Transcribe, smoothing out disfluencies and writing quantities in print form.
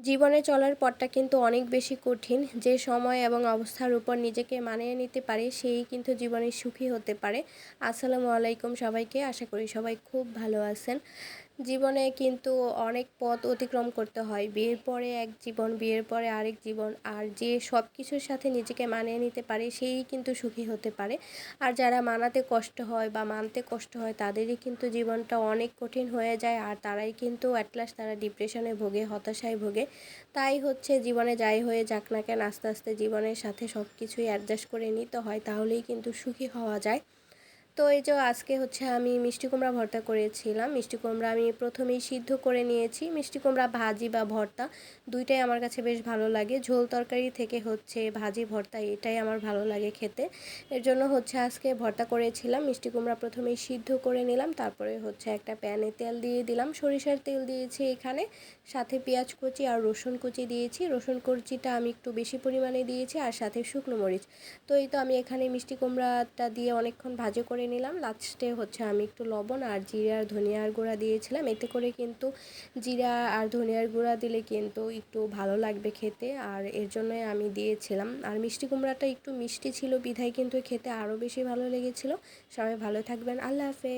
জীবনে চলার পথটা কিন্তু অনেক বেশি কঠিন। যে সময় এবং অবস্থার উপর নিজেকে মানিয়ে নিতে পারে সেই কিন্তু জীবনে সুখী হতে পারে। আসসালামু আলাইকুম সবাইকে, আশা করি সবাই খুব ভালো আছেন। জীবনে কিন্তু অনেক পথ অতিক্রম করতে হয়। বিয়ের পরে এক জীবন, বিয়ের পরে আরেক জীবন। আর যে সব কিছুর সাথে নিজেকে মানিয়ে নিতে পারে সেই কিন্তু সুখী হতে পারে। আর যারা মানাতে কষ্ট হয় বা মানতে কষ্ট হয় তাদেরই কিন্তু জীবনটা অনেক কঠিন হয়ে যায়। আর তারাই কিন্তু অ্যাট লাস্ট তারা ডিপ্রেশনে ভোগে, হতাশায় ভোগে। তাই হচ্ছে জীবনে যাই হয়ে যাক না কেন, আস্তে আস্তে জীবনের সাথে সব কিছুই অ্যাডজাস্ট করে নিতে হয়, তাহলেই কিন্তু সুখী হওয়া যায়। তো এই যে আজকে হচ্ছে আমি মিষ্টি কুমড়া ভর্তা করেছিলাম। মিষ্টি কুমড়া আমি প্রথমেই সিদ্ধ করে নিয়েছি। মিষ্টি কুমড়া ভাজি বা ভর্তা দুইটাই আমার কাছে বেশ ভালো লাগে। ঝোল তরকারি থেকে হচ্ছে ভাজি ভর্তা এটাই আমার ভালো লাগে খেতে। এর জন্য হচ্ছে আজকে ভর্তা করেছিলাম। মিষ্টি কুমড়া প্রথমেই সিদ্ধ করে নিলাম, তারপরে হচ্ছে একটা প্যানে তেল দিয়ে দিলাম, সরিষার তেল দিয়েছি এখানে, সাথে পেঁয়াজ কুচি আর রসুন কুচি দিয়েছি। রসুন কুচিটা আমি একটু বেশি পরিমাণে দিয়েছি, আর সাথে শুকনো মরিচ। তো এই তো আমি এখানে মিষ্টি কুমড়াটা দিয়ে অনেকক্ষণ ভাজি করে নিলাম। লাস্টে হচ্ছে আমি একটু লবণ আর জিরা আর ধনিয়ার গুঁড়া দিয়েছিলাম। এতে করে কিন্তু জিরা আর ধনিয়ার গুঁড়া দিলে কিন্তু একটু ভালো লাগবে খেতে, আর এর জন্যই আমি দিয়েছিলাম। আর মিষ্টি কুমড়াটা একটু মিষ্টি ছিল বিধায় কিন্তু খেতে আরও বেশি ভালো লেগেছিল। সবাই ভালো থাকবেন, আল্লাহ হাফেজ।